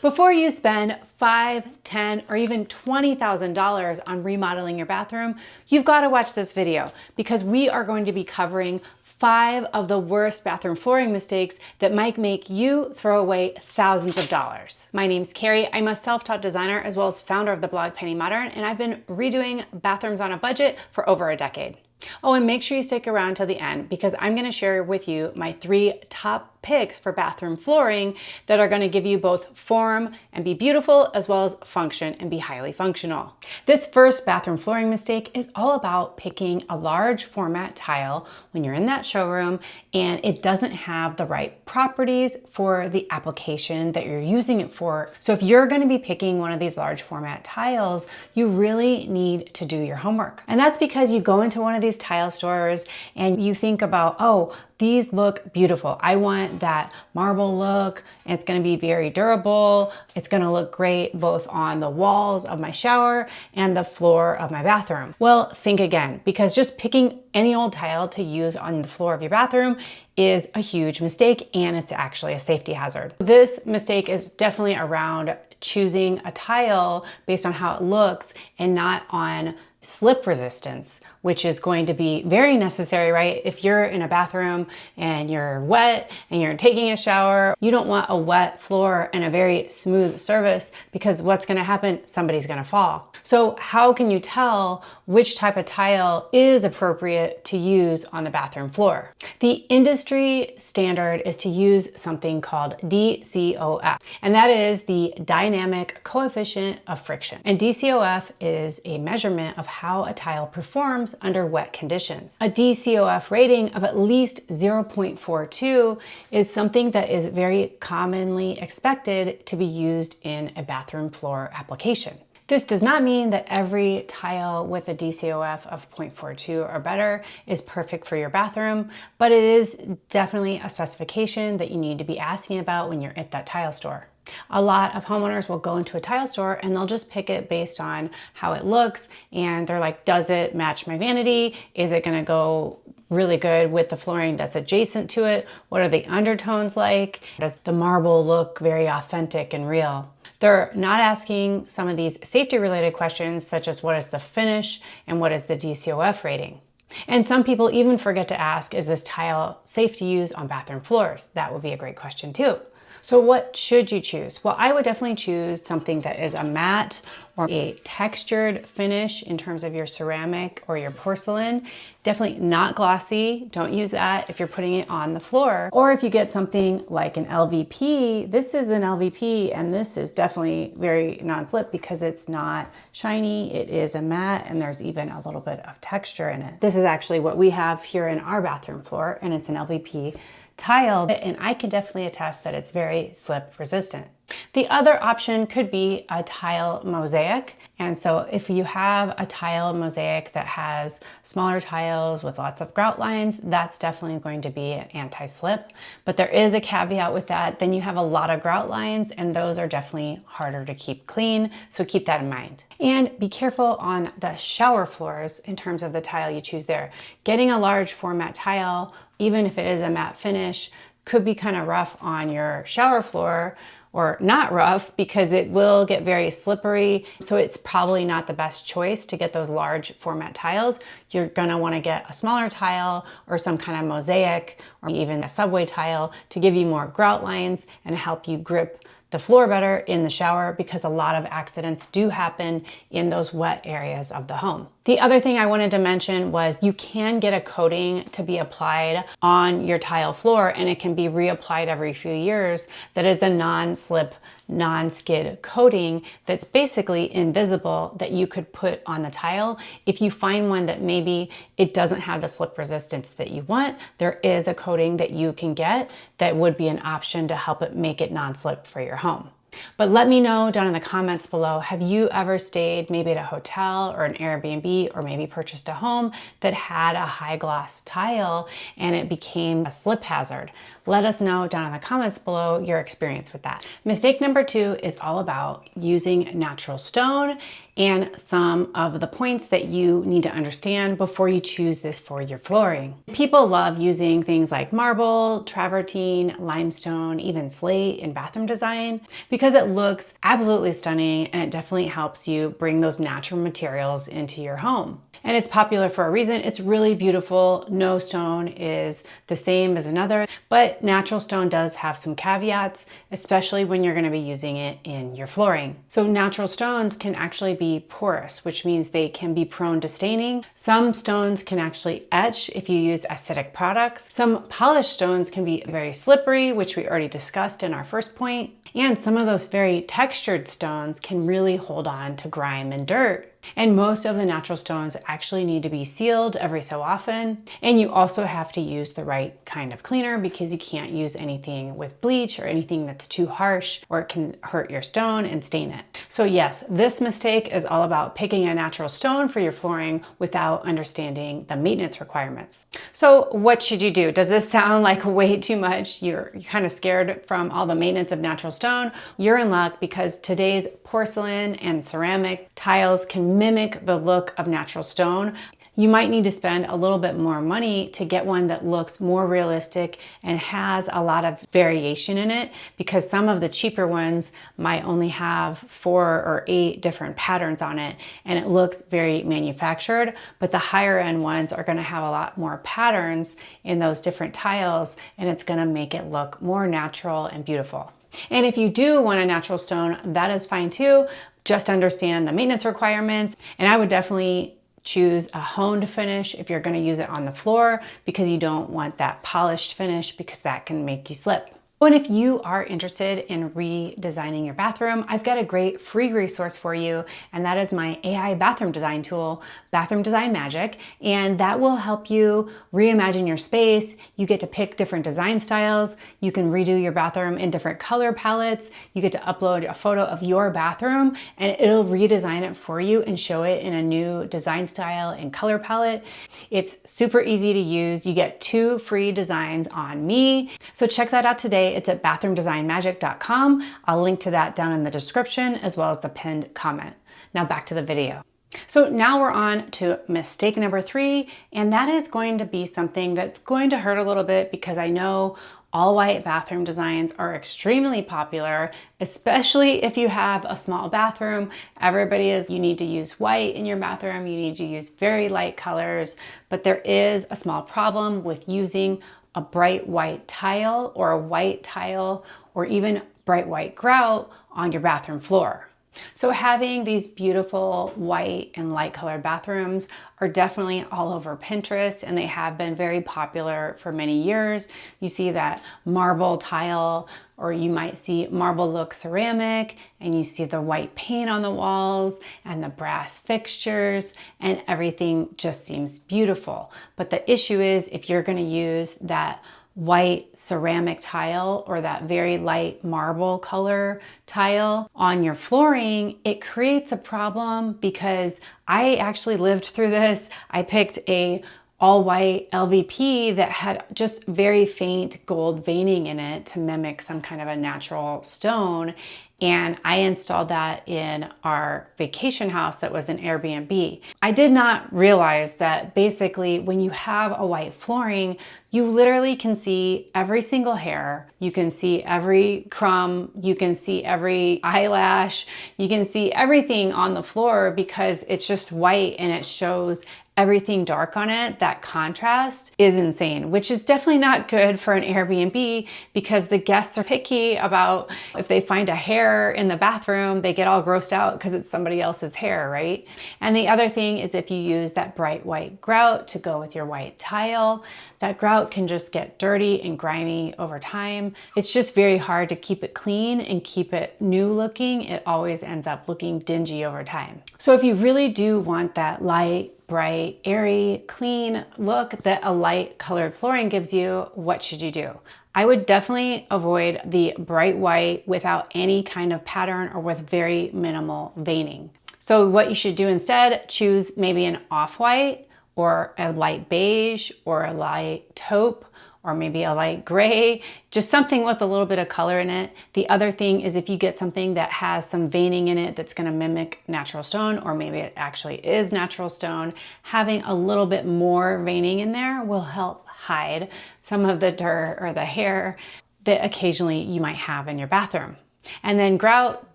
Before you spend $5, $10, or even $20,000 on remodeling your bathroom, you've got to watch this video because we are going to be covering 5 of the worst bathroom flooring mistakes that might make you throw away thousands of dollars. My name's Carrie. I'm a self-taught designer as well as founder of the blog Penny Modern, and I've been redoing bathrooms on a budget for over a decade. Oh, and make sure you stick around till the end because I'm going to share with you my 3 top picks for bathroom flooring that are going to give you both form and be beautiful as well as function and be highly functional. This first bathroom flooring mistake is all about picking a large format tile when you're in that showroom and it doesn't have the right properties for the application that you're using it for. So if you're going to be picking one of these large format tiles, you really need to do your homework. And that's because you go into one of these tile stores and you think about, oh, these look beautiful. I want that marble look. It's going to be very durable. It's going to look great both on the walls of my shower and the floor of my bathroom. Well, think again, because just picking any old tile to use on the floor of your bathroom is a huge mistake and it's actually a safety hazard. This mistake is definitely around choosing a tile based on how it looks and not on slip resistance, which is going to be very necessary, right? If you're in a bathroom and you're wet and you're taking a shower, you don't want a wet floor and a very smooth surface because what's going to happen? Somebody's going to fall. So how can you tell which type of tile is appropriate to use on the bathroom floor? The industry standard is to use something called DCOF, and that is the dynamic coefficient of friction. And DCOF is a measurement of how a tile performs under wet conditions. A DCOF rating of at least 0.42 is something that is very commonly expected to be used in a bathroom floor application. This does not mean that every tile with a DCOF of 0.42 or better is perfect for your bathroom, but it is definitely a specification that you need to be asking about when you're at that tile store. A lot of homeowners will go into a tile store and they'll just pick it based on how it looks and they're like, does it match my vanity? Is it going to go really good with the flooring that's adjacent to it? What are the undertones like? Does the marble look very authentic and real? They're not asking some of these safety related questions such as what is the finish and what is the DCOF rating? And some people even forget to ask, is this tile safe to use on bathroom floors? That would be a great question too. So what should you choose? Well, I would definitely choose something that is a matte or a textured finish in terms of your ceramic or your porcelain. Definitely not glossy. Don't use that if you're putting it on the floor. Or if you get something like an LVP, this is an LVP and this is definitely very non-slip because it's not shiny. It is a matte and there's even a little bit of texture in it. This is actually what we have here in our bathroom floor and it's an LVP tile, and I can definitely attest that it's very slip resistant. The other option could be a tile mosaic. And so if you have a tile mosaic that has smaller tiles with lots of grout lines, that's definitely going to be an anti-slip. But there is a caveat with that. Then you have a lot of grout lines and those are definitely harder to keep clean. So keep that in mind. And be careful on the shower floors in terms of the tile you choose there. Getting a large format tile, even if it is a matte finish, could be kind of rough on your shower floor, or not rough because it will get very slippery. So it's probably not the best choice to get those large format tiles. You're gonna wanna get a smaller tile or some kind of mosaic or even a subway tile to give you more grout lines and help you grip the floor better in the shower because a lot of accidents do happen in those wet areas of the home. The other thing I wanted to mention was you can get a coating to be applied on your tile floor and it can be reapplied every few years that is a non-slip, non-skid coating that's basically invisible that you could put on the tile. If you find one that maybe it doesn't have the slip resistance that you want, there is a coating that you can get that would be an option to help it make it non-slip for your home. But let me know down in the comments below, have you ever stayed maybe at a hotel or an Airbnb or maybe purchased a home that had a high gloss tile and it became a slip hazard? Let us know down in the comments below your experience with that. Mistake number 2 is all about using natural stone and some of the points that you need to understand before you choose this for your flooring. People love using things like marble, travertine, limestone, even slate in bathroom design because because it looks absolutely stunning and it definitely helps you bring those natural materials into your home. And it's popular for a reason. It's really beautiful. No stone is the same as another, but natural stone does have some caveats, especially when you're going to be using it in your flooring. So natural stones can actually be porous, which means they can be prone to staining. Some stones can actually etch if you use acidic products. Some polished stones can be very slippery, which we already discussed in our first point. And some of those very textured stones can really hold on to grime and dirt. And most of the natural stones actually need to be sealed every so often. And you also have to use the right kind of cleaner because you can't use anything with bleach or anything that's too harsh or it can hurt your stone and stain it. So yes, this mistake is all about picking a natural stone for your flooring without understanding the maintenance requirements. So what should you do? Does this sound like way too much? You're kind of scared from all the maintenance of natural stone? You're in luck because today's porcelain and ceramic tiles can mimic the look of natural stone. You might need to spend a little bit more money to get one that looks more realistic and has a lot of variation in it, because some of the cheaper ones might only have 4 or 8 different patterns on it and it looks very manufactured, but the higher end ones are going to have a lot more patterns in those different tiles and it's going to make it look more natural and beautiful. And if you do want a natural stone, that is fine too. Just understand the maintenance requirements. And I would definitely choose a honed finish if you're going to use it on the floor, because you don't want that polished finish because that can make you slip. And if you are interested in redesigning your bathroom, I've got a great free resource for you, and that is my AI bathroom design tool, Bathroom Design Magic, and that will help you reimagine your space. You get to pick different design styles. You can redo your bathroom in different color palettes. You get to upload a photo of your bathroom and it'll redesign it for you and show it in a new design style and color palette. It's super easy to use. You get 2 free designs on me. So check that out today. It's at bathroomdesignmagic.com. I'll link to that down in the description as well as the pinned comment. Now back to the video. So now we're on to mistake number 3, and that is going to be something that's going to hurt a little bit because I know all white bathroom designs are extremely popular, especially if you have a small bathroom. You need to use white in your bathroom. You need to use very light colors, but there is a small problem with using a bright white tile or a white tile or even bright white grout on your bathroom floor. So having these beautiful white and light colored bathrooms are definitely all over Pinterest, and they have been very popular for many years. You see that marble tile, or you might see marble look ceramic, and you see the white paint on the walls and the brass fixtures, and everything just seems beautiful. But the issue is if you're going to use that white ceramic tile or that very light marble color tile on your flooring, it creates a problem because I actually lived through this. I picked a all white LVP that had just very faint gold veining in it to mimic some kind of a natural stone. And I installed that in our vacation house that was an Airbnb. I did not realize that basically when you have a white flooring, you literally can see every single hair. You can see every crumb. You can see every eyelash. You can see everything on the floor because it's just white and it shows everything dark on it. That contrast is insane, which is definitely not good for an Airbnb because the guests are picky about if they find a hair in the bathroom, they get all grossed out because it's somebody else's hair, right? And the other thing is if you use that bright white grout to go with your white tile, that grout can just get dirty and grimy over time. It's just very hard to keep it clean and keep it new looking. It always ends up looking dingy over time. So if you really do want that light, bright, airy, clean look that a light colored flooring gives you, what should you do? I would definitely avoid the bright white without any kind of pattern or with very minimal veining. So what you should do instead, choose maybe an off-white or a light beige or a light taupe or maybe a light gray, just something with a little bit of color in it. The other thing is if you get something that has some veining in it that's gonna mimic natural stone, or maybe it actually is natural stone, having a little bit more veining in there will help hide some of the dirt or the hair that occasionally you might have in your bathroom. And then grout,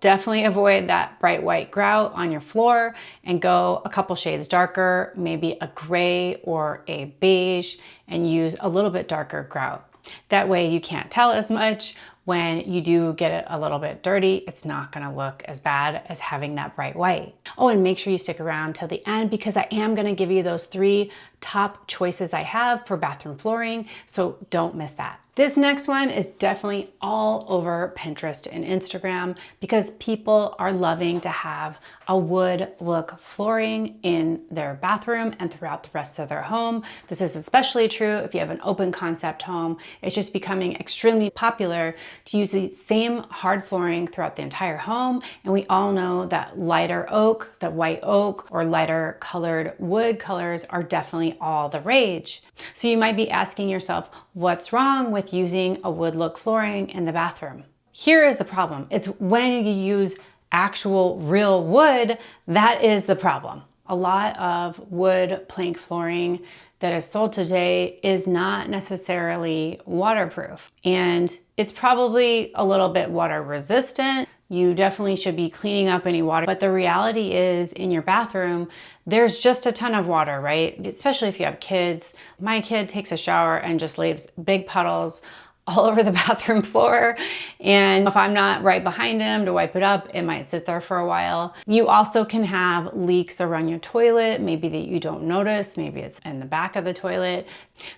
definitely avoid that bright white grout on your floor and go a couple shades darker, maybe a gray or a beige, and use a little bit darker grout. That way you can't tell as much. When you do get it a little bit dirty, it's not gonna look as bad as having that bright white. Oh, and make sure you stick around till the end because I am gonna give you those 3 top choices I have for bathroom flooring, so don't miss that. This next one is definitely all over Pinterest and Instagram because people are loving to have a wood look flooring in their bathroom and throughout the rest of their home. This is especially true if you have an open concept home. It's just becoming extremely popular to use the same hard flooring throughout the entire home. And we all know that lighter oak, the white oak, or lighter colored wood colors are definitely all the rage. So you might be asking yourself, what's wrong with using a wood look flooring in the bathroom? Here is the problem. It's when you use actual real wood, that is the problem. A lot of wood plank flooring that is sold today is not necessarily waterproof, and it's probably a little bit water resistant. You definitely should be cleaning up any water, but the reality is in your bathroom, there's just a ton of water, right? Especially if you have kids. My kid takes a shower and just leaves big puddles all over the bathroom floor. And if I'm not right behind him to wipe it up, it might sit there for a while. You also can have leaks around your toilet, maybe that you don't notice, maybe it's in the back of the toilet.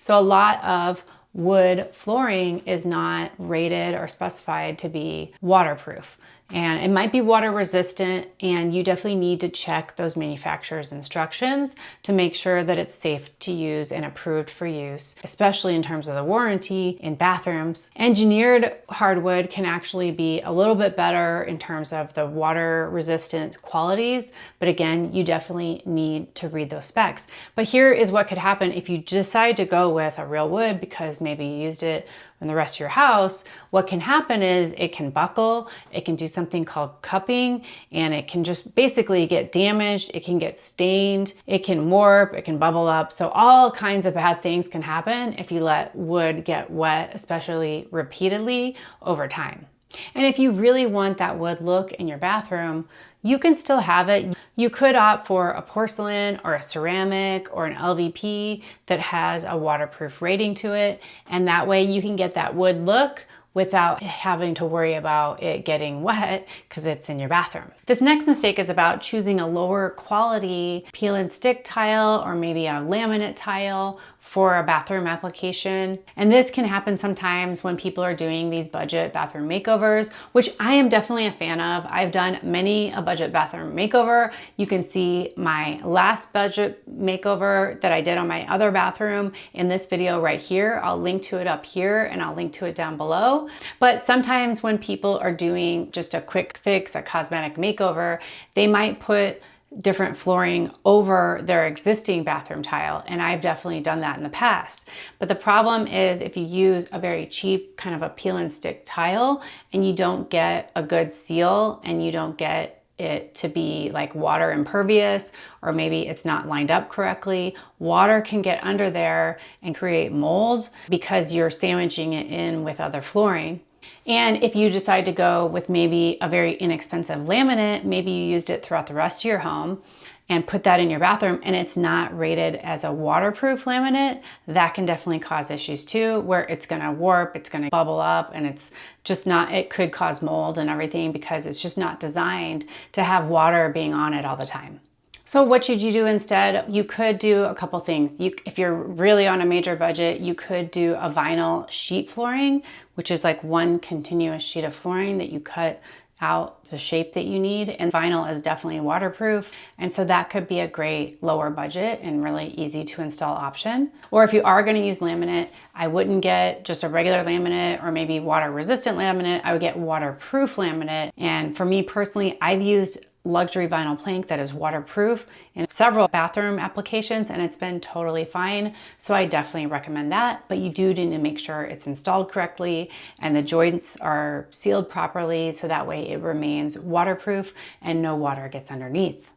So a lot of wood flooring is not rated or specified to be waterproof. And it might be water resistant, and you definitely need to check those manufacturer's instructions to make sure that it's safe to use and approved for use, especially in terms of the warranty in bathrooms. Engineered hardwood can actually be a little bit better in terms of the water resistant qualities, but again, you definitely need to read those specs. But here is what could happen if you decide to go with a real wood because maybe you used it in the rest of your house. What can happen is it can buckle, it can do something called cupping, and it can just basically get damaged, it can get stained, it can warp, it can bubble up. So all kinds of bad things can happen if you let wood get wet, especially repeatedly over time. And if you really want that wood look in your bathroom, you can still have it. You could opt for a porcelain or a ceramic or an LVP that has a waterproof rating to it. And that way you can get that wood look without having to worry about it getting wet because it's in your bathroom. This next mistake is about choosing a lower quality peel and stick tile or maybe a laminate tile for a bathroom application. And this can happen sometimes when people are doing these budget bathroom makeovers, which I am definitely a fan of. I've done many a budget bathroom makeover. You can see my last budget makeover that I did on my other bathroom in this video right here. I'll link to it up here and I'll link to it down below. But sometimes when people are doing just a quick fix, a cosmetic makeover, they might put different flooring over their existing bathroom tile. And I've definitely done that in the past. But the problem is if you use a very cheap kind of a peel and stick tile and you don't get a good seal and you don't get it to be like water impervious, or maybe it's not lined up correctly, water can get under there and create mold because you're sandwiching it in with other flooring. And if you decide to go with maybe a very inexpensive laminate, maybe you used it throughout the rest of your home and put that in your bathroom and it's not rated as a waterproof laminate, that can definitely cause issues too, where it's gonna warp, it's gonna bubble up, and it's just not, it could cause mold and everything because it's just not designed to have water being on it all the time. So what should you do instead? You could do a couple things. If you're really on a major budget, you could do a vinyl sheet flooring, which is like one continuous sheet of flooring that you cut out the shape that you need. And vinyl is definitely waterproof. And so that could be a great lower budget and really easy to install option. Or if you are gonna use laminate, I wouldn't get just a regular laminate or maybe water resistant laminate. I would get waterproof laminate. And for me personally, I've used luxury vinyl plank that is waterproof in several bathroom applications and it's been totally fine. So I definitely recommend that, but you do need to make sure it's installed correctly and the joints are sealed properly so that way it remains waterproof and no water gets underneath.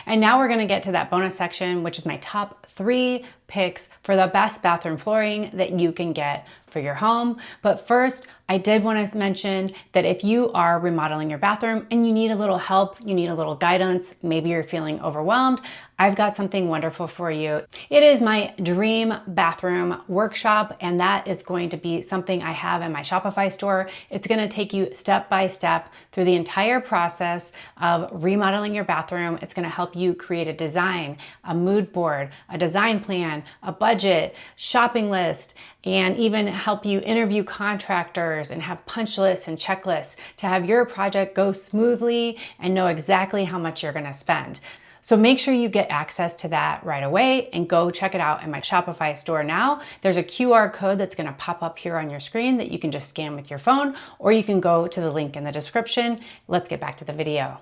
And now we're gonna get to that bonus section, which is my top 3 picks for the best bathroom flooring that you can get for your home. But first, I did want to mention that if you are remodeling your bathroom and you need a little help, you need a little guidance, maybe you're feeling overwhelmed, I've got something wonderful for you. It is my dream bathroom workshop, and that is going to be something I have in my Shopify store. It's going to take you step by step through the entire process of remodeling your bathroom. It's going to help you create a design, a mood board, a design plan, a budget, shopping list, and even help you interview contractors and have punch lists and checklists to have your project go smoothly and know exactly how much you're going to spend. So make sure you get access to that right away and go check it out in my Shopify store now. There's a QR code that's gonna pop up here on your screen that you can just scan with your phone, or you can go to the link in the description. Let's get back to the video.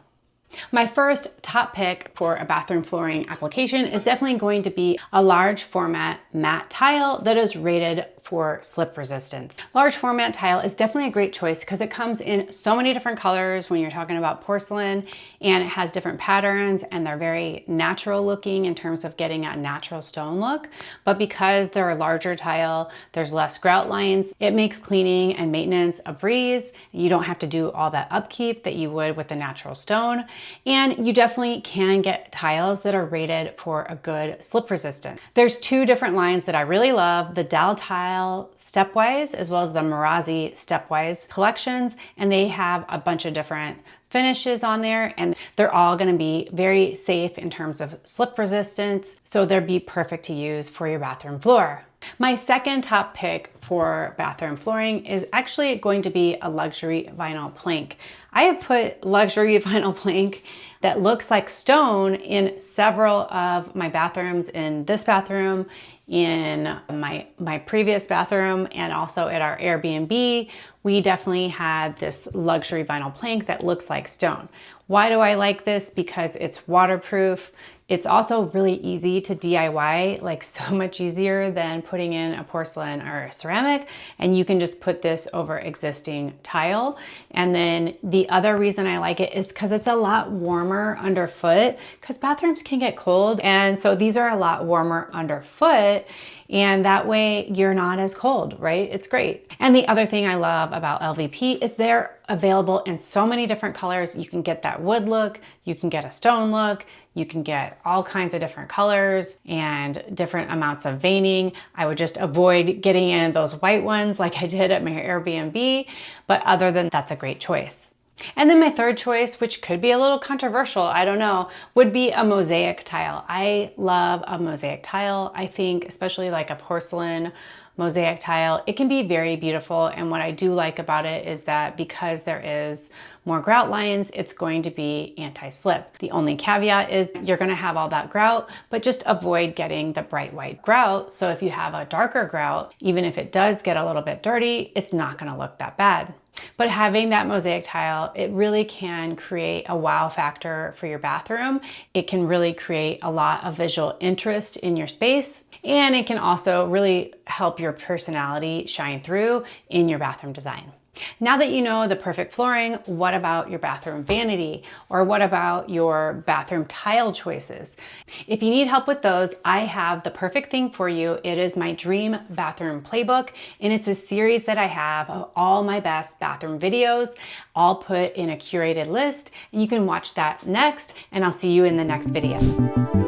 My first top pick for a bathroom flooring application is definitely going to be a large format matte tile that is rated for slip resistance. Large format tile is definitely a great choice because it comes in so many different colors when you're talking about porcelain, and it has different patterns and they're very natural looking in terms of getting a natural stone look. But because they're a larger tile, there's less grout lines, it makes cleaning and maintenance a breeze. You don't have to do all that upkeep that you would with the natural stone. And you definitely can get tiles that are rated for a good slip resistance. There's two different lines that I really love, the Dal Tile Stepwise as well as the Marazzi Stepwise collections, and they have a bunch of different finishes on there, and they're all going to be very safe in terms of slip resistance, so they'll be perfect to use for your bathroom floor. My second top pick for bathroom flooring is actually going to be a luxury vinyl plank. I have put luxury vinyl plank that looks like stone in several of my bathrooms, in this bathroom, in my previous bathroom, and also at our Airbnb. We definitely had this luxury vinyl plank that looks like stone. Why do I like this? Because it's waterproof. It's also really easy to DIY, like so much easier than putting in a porcelain or a ceramic. And you can just put this over existing tile. And then the other reason I like it is because it's a lot warmer underfoot, because bathrooms can get cold. And so these are a lot warmer underfoot. And that way you're not as cold, right? It's great. And the other thing I love about LVP is they're available in so many different colors. You can get that wood look, you can get a stone look, you can get all kinds of different colors and different amounts of veining. I would just avoid getting in those white ones like I did at my Airbnb, but other than that's a great choice. And then my third choice, which could be a little controversial, I don't know, would be a mosaic tile. I love a mosaic tile. I think especially like a porcelain mosaic tile, it can be very beautiful. And what I do like about it is that because there is more grout lines, it's going to be anti-slip. The only caveat is you're gonna have all that grout, but just avoid getting the bright white grout. So if you have a darker grout, even if it does get a little bit dirty, it's not gonna look that bad. But having that mosaic tile, it really can create a wow factor for your bathroom. It can really create a lot of visual interest in your space, and it can also really help your personality shine through in your bathroom design. Now that you know the perfect flooring, what about your bathroom vanity? Or what about your bathroom tile choices? If you need help with those, I have the perfect thing for you. It is my Dream Bathroom Playbook, and it's a series that I have of all my best bathroom videos, all put in a curated list, and you can watch that next, and I'll see you in the next video.